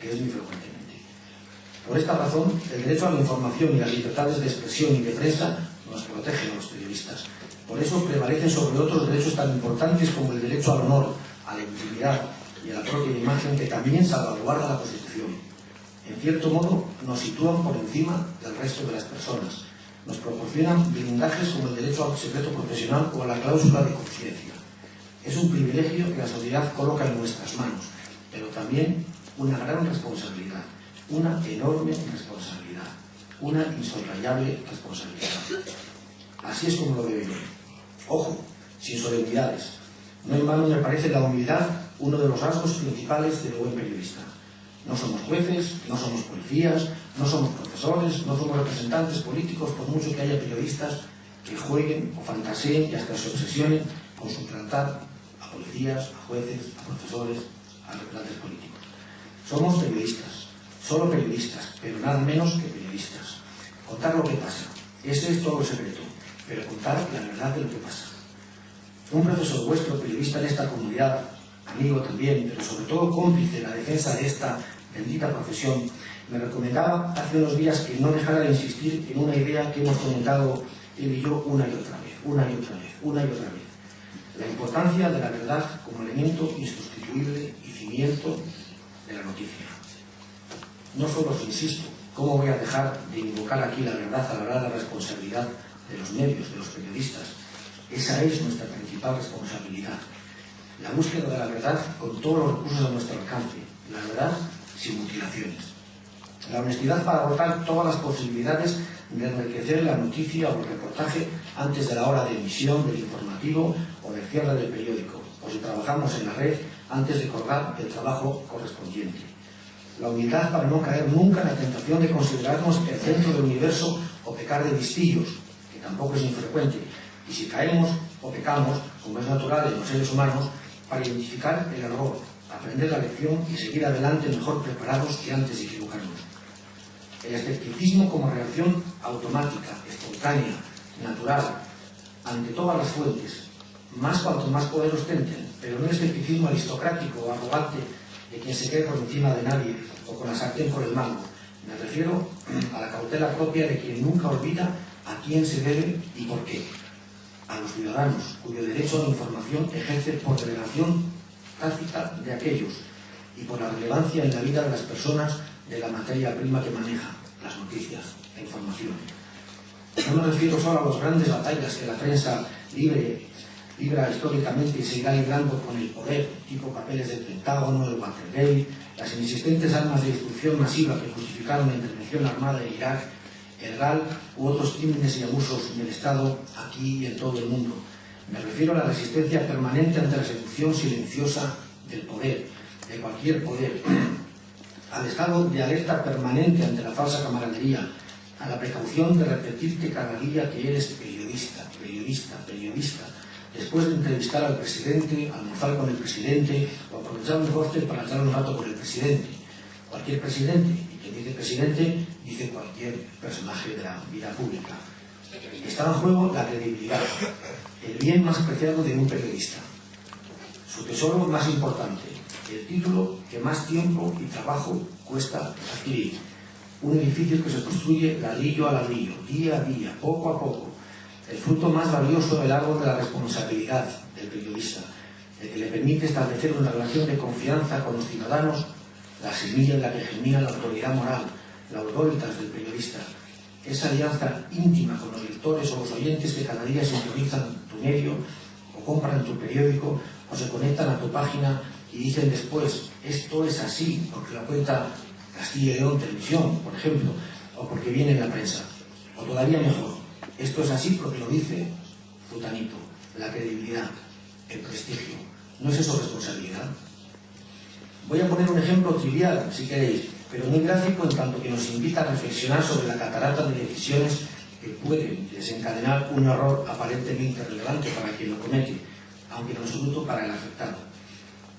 que es muy frecuentemente. Por esta razón, el derecho a la información y las libertades de expresión y de prensa nos protegen a los periodistas. Por eso prevalecen sobre otros derechos tan importantes como el derecho al honor, a la intimidad y a la propia imagen, que también salvaguarda la Constitución. En cierto modo, nos sitúan por encima del resto de las personas. Nos proporcionan blindajes como el derecho al secreto profesional o a la cláusula de conciencia. Es un privilegio que la sociedad coloca en nuestras manos, pero también una gran responsabilidad, una enorme responsabilidad, una insoslayable responsabilidad. Así es como lo veo yo. Ojo, sin solemnidades. No en vano me parece la humildad uno de los rasgos principales del buen periodista. No somos jueces, no somos policías, no somos profesores, no somos representantes políticos, por mucho que haya periodistas que jueguen o fantaseen y hasta se obsesionen con suplantar a policías, a jueces, a profesores, a representantes políticos. Somos periodistas, solo periodistas, pero nada menos que periodistas. Contar lo que pasa, ese es todo el secreto, pero contar la verdad de lo que pasa. Un profesor vuestro, periodista en esta comunidad, amigo también, pero sobre todo cómplice en la defensa de esta bendita profesión, me recomendaba hace unos días que no dejara de insistir en una idea que hemos comentado él y yo una y otra vez. La importancia de la verdad como elemento insustituible y cimiento de la noticia. No solo os insisto, ¿cómo voy a dejar de invocar aquí la verdad a la hora de la responsabilidad de los medios, de los periodistas? Esa es nuestra principal responsabilidad. La búsqueda de la verdad con todos los recursos a nuestro alcance. La verdad sin mutilaciones. La honestidad para agotar todas las posibilidades de enriquecer la noticia o el reportaje antes de la hora de emisión del informativo o del cierre del periódico, o si trabajamos en la red antes de colgar el trabajo correspondiente. La humildad para no caer nunca en la tentación de considerarnos el centro del universo o pecar de listillos, que tampoco es infrecuente, y si caemos o pecamos, como es natural en los seres humanos, para identificar el error, aprender la lección y seguir adelante mejor preparados que antes de equivocarnos. El escepticismo como reacción automática, espontánea, natural, ante todas las fuentes, más cuanto más poder ostenten, pero no el escepticismo aristocrático o arrogante de quien se cree por encima de nadie o con la sartén por el mango. Me refiero a la cautela propia de quien nunca olvida a quién se debe y por qué. A los ciudadanos, cuyo derecho a la información ejerce por delegación tácita de aquellos y por la relevancia en la vida de las personas de la materia prima que maneja, las noticias, la información. No me refiero solo a las grandes batallas que la prensa libra históricamente y seguirá librando con el poder, tipo papeles del Pentágono, el Watergate, las insistentes armas de destrucción masiva que justificaron la intervención armada en Irak, el GAL u otros crímenes y abusos del Estado aquí y en todo el mundo. Me refiero a la resistencia permanente ante la seducción silenciosa del poder, de cualquier poder, al estado de alerta permanente ante la falsa camaradería, a la precaución de repetirte cada día que eres periodista, después de entrevistar al presidente, almorzar con el presidente o aprovechar un cóctel para echar un rato con el presidente. Cualquier presidente, y quien dice presidente, dice cualquier personaje de la vida pública. Está en juego la credibilidad, el bien más preciado de un periodista, su tesoro más importante, el título que más tiempo y trabajo cuesta adquirir, un edificio que se construye ladrillo a ladrillo, día a día, poco a poco, el fruto más valioso del árbol de la responsabilidad del periodista, el que le permite establecer una relación de confianza con los ciudadanos, la semilla en la que germina la autoridad moral, la autoritas del periodista, esa alianza íntima con los lectores o los oyentes que cada día sintonizan tu medio o compran tu periódico o se conectan a tu página y dicen después, esto es así porque lo cuenta Castilla y León Televisión, por ejemplo, o porque viene en la prensa. O todavía mejor, esto es así porque lo dice futanito, la credibilidad, el prestigio. ¿No es eso responsabilidad? Voy a poner un ejemplo trivial, si queréis, pero muy gráfico en tanto que nos invita a reflexionar sobre la catarata de decisiones que pueden desencadenar un error aparentemente relevante para quien lo comete, aunque en absoluto para el afectado.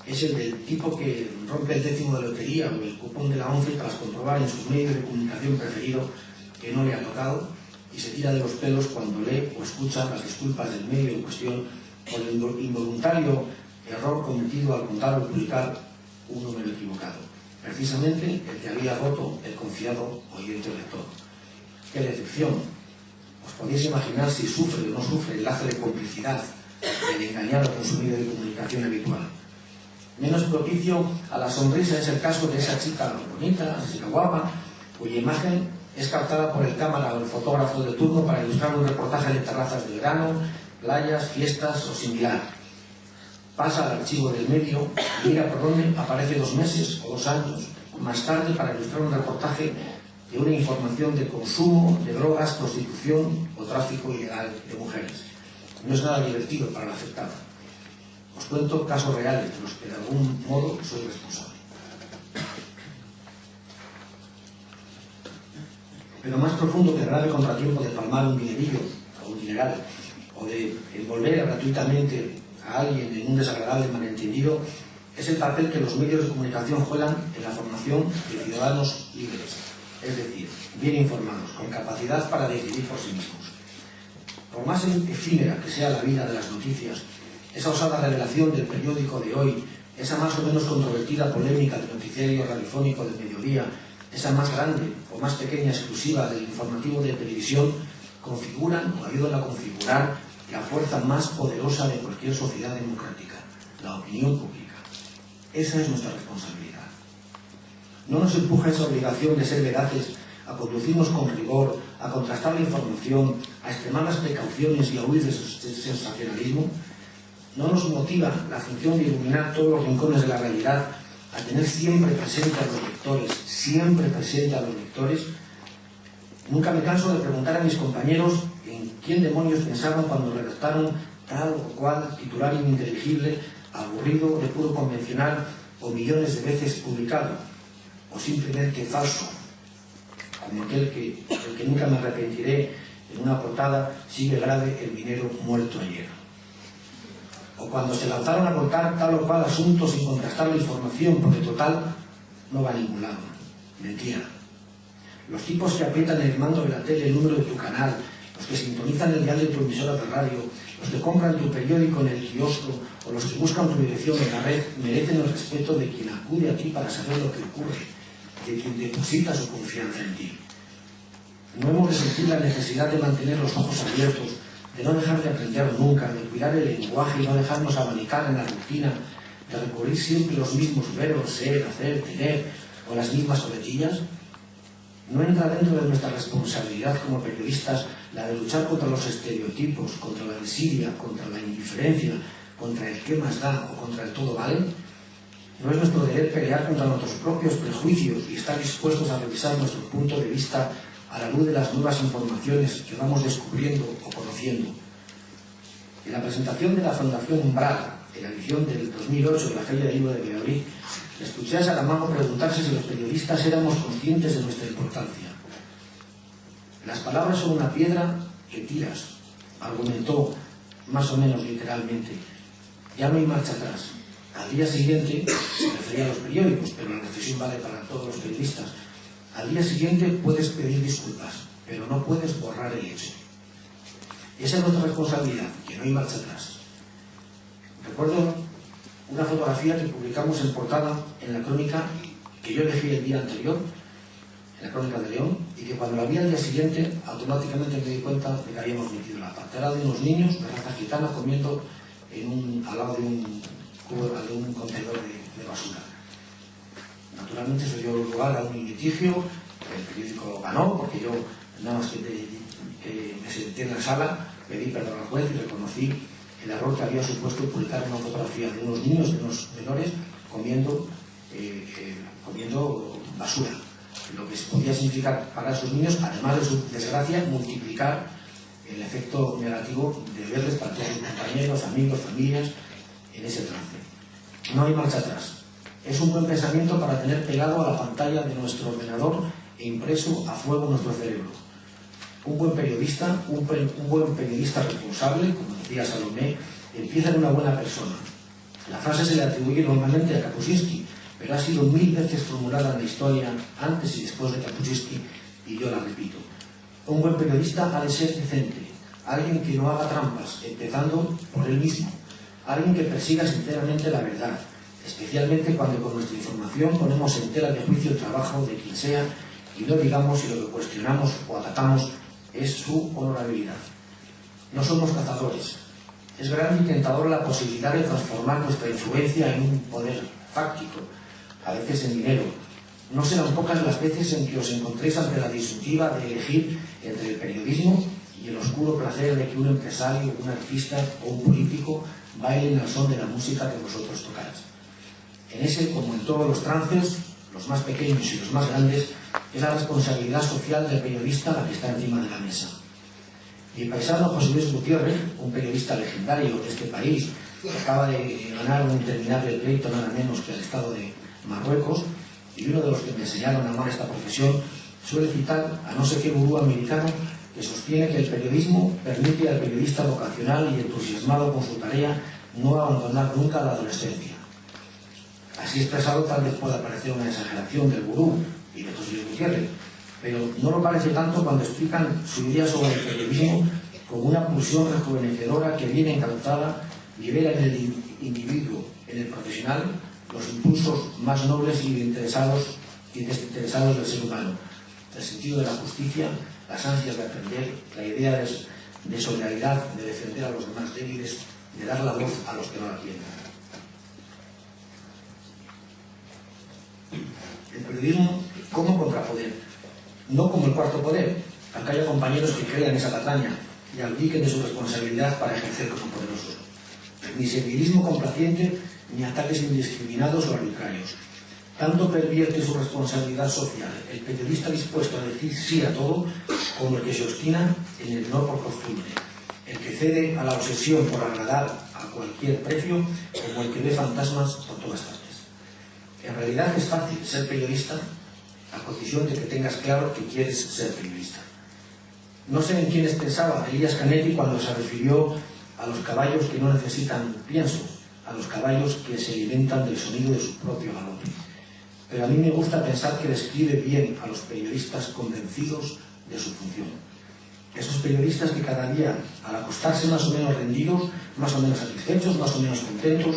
Es el del tipo que rompe el décimo de lotería o el cupón de la ONCE tras comprobar en sus medios de comunicación preferido que no le ha tocado y se tira de los pelos cuando lee o escucha las disculpas del medio en cuestión por el involuntario error cometido al contar o publicar un número equivocado. precisamente el que había roto el confiado oyente lector. ¡Qué decepción! ¿Os podéis imaginar si sufre o no sufre el lazo de complicidad del engañado con su medio de comunicación habitual? Menos propicio a la sonrisa es el caso de esa chica bonita, esa chica guapa, cuya imagen es captada por el cámara o el fotógrafo de turno para ilustrar un reportaje de terrazas de verano, playas, fiestas o similar. Pasa al archivo del medio, mira por dónde aparece 2 meses o 2 años más tarde para ilustrar un reportaje de una información de consumo, de drogas, prostitución o tráfico ilegal de mujeres. No es nada divertido para la afectada. Os cuento casos reales de los que de algún modo soy responsable. Pero más profundo que el grave contratiempo de palmar un dinerillo o un dineral, o de envolver gratuitamente a alguien en un desagradable malentendido, es el papel que los medios de comunicación juegan en la formación de ciudadanos libres, es decir, bien informados, con capacidad para decidir por sí mismos. Por más efímera que sea la vida de las noticias, esa osada revelación del periódico de hoy, esa más o menos controvertida polémica del noticiario radiofónico del mediodía, esa más grande o más pequeña exclusiva del informativo de televisión, configuran o ayudan a configurar la fuerza más poderosa de cualquier sociedad democrática, la opinión pública. Esa es nuestra responsabilidad. No nos empuja esa obligación de ser veraces a conducirnos con rigor, a contrastar la información, a extremar las precauciones y a huir del sensacionalismo. No nos motiva la función de iluminar todos los rincones de la realidad, a tener siempre presente a los lectores, siempre presente a los lectores. Nunca me canso de preguntar a mis compañeros en quién demonios pensaban cuando redactaron tal o cual titular ininteligible, aburrido, de puro convencional o millones de veces publicado, o simplemente falso, como aquel que nunca me arrepentiré, en una portada sigue grave el minero muerto ayer. O cuando se lanzaron a contar tal o cual asunto sin contrastar la información, porque total no va a ningún lado. Mentira. Los tipos que aprietan el mando de la tele, el número de tu canal, los que sintonizan el dial de tu emisora de radio, los que compran tu periódico en el kiosco o los que buscan tu dirección en la red, merecen el respeto de quien acude a ti para saber lo que ocurre, de quien deposita su confianza en ti. No hemos de sentir la necesidad de mantener los ojos abiertos, de no dejar de aprender nunca, de cuidar el lenguaje y no dejarnos abanicar en la rutina, de recurrir siempre los mismos verbos, ser, hacer, tener, o las mismas coletillas. ¿No entra dentro de nuestra responsabilidad como periodistas la de luchar contra los estereotipos, contra la desidia, contra la indiferencia, contra el qué más da o contra el todo vale? ¿No es nuestro deber pelear contra nuestros propios prejuicios y estar dispuestos a revisar nuestro punto de vista a la luz de las nuevas informaciones que vamos descubriendo o conociendo? En la presentación de la Fundación Umbral, en la edición del 2008 de la Feria del Libro de Valladolid, escuché a Saramago preguntarse si los periodistas éramos conscientes de nuestra importancia. Las palabras son una piedra que tiras, argumentó más o menos literalmente. Ya no hay marcha atrás. Al día siguiente, se refería a los periódicos, pero la reflexión vale para todos los periodistas. Al día siguiente puedes pedir disculpas, pero no puedes borrar el hecho. Esa es nuestra responsabilidad, que no hay marcha atrás. Recuerdo una fotografía que publicamos en portada en la crónica que yo elegí el día anterior, en la Crónica de León, y que cuando la vi al día siguiente, automáticamente me di cuenta de que habíamos metido la pata. Era de unos niños de raza gitana comiendo al lado de un contenedor de basura. Naturalmente eso dio lugar a un litigio, que el periódico ganó, porque yo, nada más que me senté en la sala, pedí perdón al juez y reconocí el error que había supuesto publicar una fotografía de unos niños, de unos menores, comiendo basura. Lo que podía significar para esos niños, además de su desgracia, multiplicar el efecto negativo de verles para todos sus compañeros, amigos, familias, en ese trance. No hay marcha atrás. Es un buen pensamiento para tener pegado a la pantalla de nuestro ordenador e impreso a fuego en nuestro cerebro. Un buen periodista responsable, como decía Salomé, empieza en una buena persona. La frase se le atribuye normalmente a Kapuscinski, pero ha sido 1000 veces formulada en la historia antes y después de Kapuscinski, y yo la repito. Un buen periodista ha de ser decente, alguien que no haga trampas, empezando por él mismo, alguien que persiga sinceramente la verdad, especialmente cuando con nuestra información ponemos en tela de juicio el trabajo de quien sea y no digamos si lo que cuestionamos o atacamos es su honorabilidad. No somos cazadores. Es grande y tentadora la posibilidad de transformar nuestra influencia en un poder fáctico, a veces en dinero. No serán pocas las veces en que os encontréis ante la disyuntiva de elegir entre el periodismo y el oscuro placer de que un empresario, un artista o un político bailen al son de la música que vosotros tocáis. En ese, como en todos los trances, los más pequeños y los más grandes, es la responsabilidad social del periodista la que está encima de la mesa. Mi paisano José Luis Gutiérrez, un periodista legendario de este país, que acaba de ganar un interminable pleito nada menos que al Estado de Marruecos, y uno de los que me enseñaron a amar esta profesión, suele citar a no sé qué gurú americano que sostiene que el periodismo permite al periodista vocacional y entusiasmado con su tarea no abandonar nunca la adolescencia. Así expresado tal vez pueda parecer una exageración del gurú y de José Luis Gutiérrez, pero no lo parece tanto cuando explican su idea sobre el periodismo como una pulsión rejuvenecedora que bien encauzada libera en el individuo, en el profesional, los impulsos más nobles y desinteresados del ser humano, el sentido de la justicia, las ansias de aprender, la idea de solidaridad, de defender a los demás débiles, de dar la voz a los que no la tienen. El periodismo como contrapoder, no como el cuarto poder, aunque haya compañeros que crean esa patraña y abdiquen de su responsabilidad para ejercer como poderosos. Ni servilismo complaciente, ni ataques indiscriminados o arbitrarios. Tanto pervierte su responsabilidad social el periodista dispuesto a decir sí a todo, como el que se obstina en el no por costumbre, el que cede a la obsesión por agradar a cualquier precio, como el que ve fantasmas por todas partes. En realidad es fácil ser periodista a condición de que tengas claro que quieres ser periodista. No sé en quiénes pensaba Elías Canetti cuando se refirió a los caballos que no necesitan pienso, a los caballos que se alimentan del sonido de su propio galope. Pero a mí me gusta pensar que describe bien a los periodistas convencidos de su función. Esos periodistas que cada día, al acostarse más o menos rendidos, más o menos satisfechos, más o menos contentos,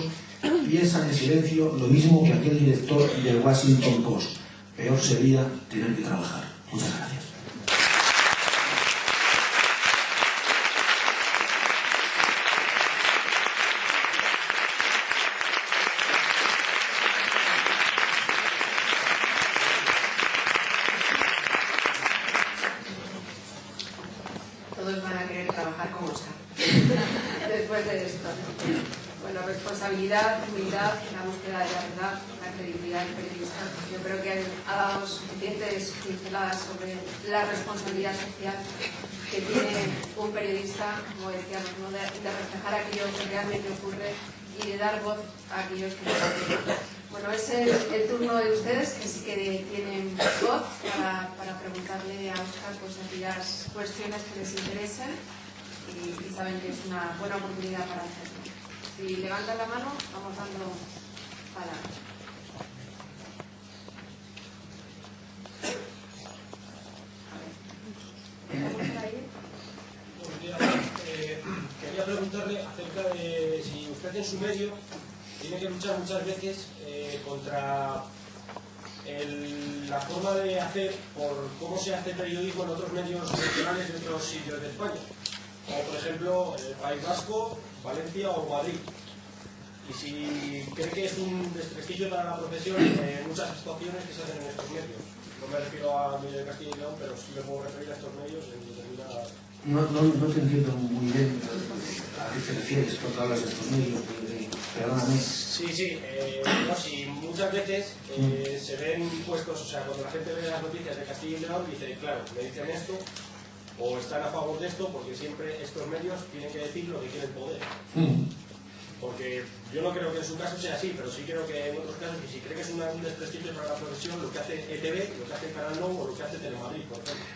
piensan en silencio lo mismo que aquel director del Washington Post. Peor sería tener que trabajar. Muchas gracias. Todos van a querer trabajar como Oscar después de esto. Bueno, responsabilidad, humildad, la búsqueda de la verdad, la credibilidad del periodista. Yo creo que ha dado suficientes pinceladas sobre la responsabilidad social que tiene un periodista, como decíamos, ¿no? de reflejar aquello que realmente ocurre y de dar voz a aquellos que no lo tienen. Bueno, es el turno de ustedes, que sí que tienen voz para preguntarle a Oscar pues, aquellas cuestiones que les interesen y saben que es una buena oportunidad para hacerlo. Si levantan la mano, vamos dando palabras. Quería preguntarle acerca de si usted en su medio tiene que luchar muchas veces contra la forma de hacer por cómo se hace periodismo en otros medios regionales de otros sitios de España, como por ejemplo el País Vasco, Valencia o Madrid. Y si cree que es un desprestigio para la profesión muchas actuaciones que se hacen en estos medios. No me refiero a Miguel de Castilla y León, pero sí me puedo referir a estos medios en determinadas... No te entiendo muy bien a qué te refieres cuando hablas de estos medios. Perdóname. Sí, no, si muchas veces se ven puestos, o sea, cuando la gente ve las noticias de Castilla y León, dice, claro, me dicen esto, o están a favor de esto, porque siempre estos medios tienen que decir lo que quieren poder. Porque yo no creo que en su caso sea así, pero sí creo que en otros casos, y si cree que es un desprestigio para la profesión, lo que hace ETV, lo que hace Canal Nou o lo que hace Telemadrid, por ejemplo.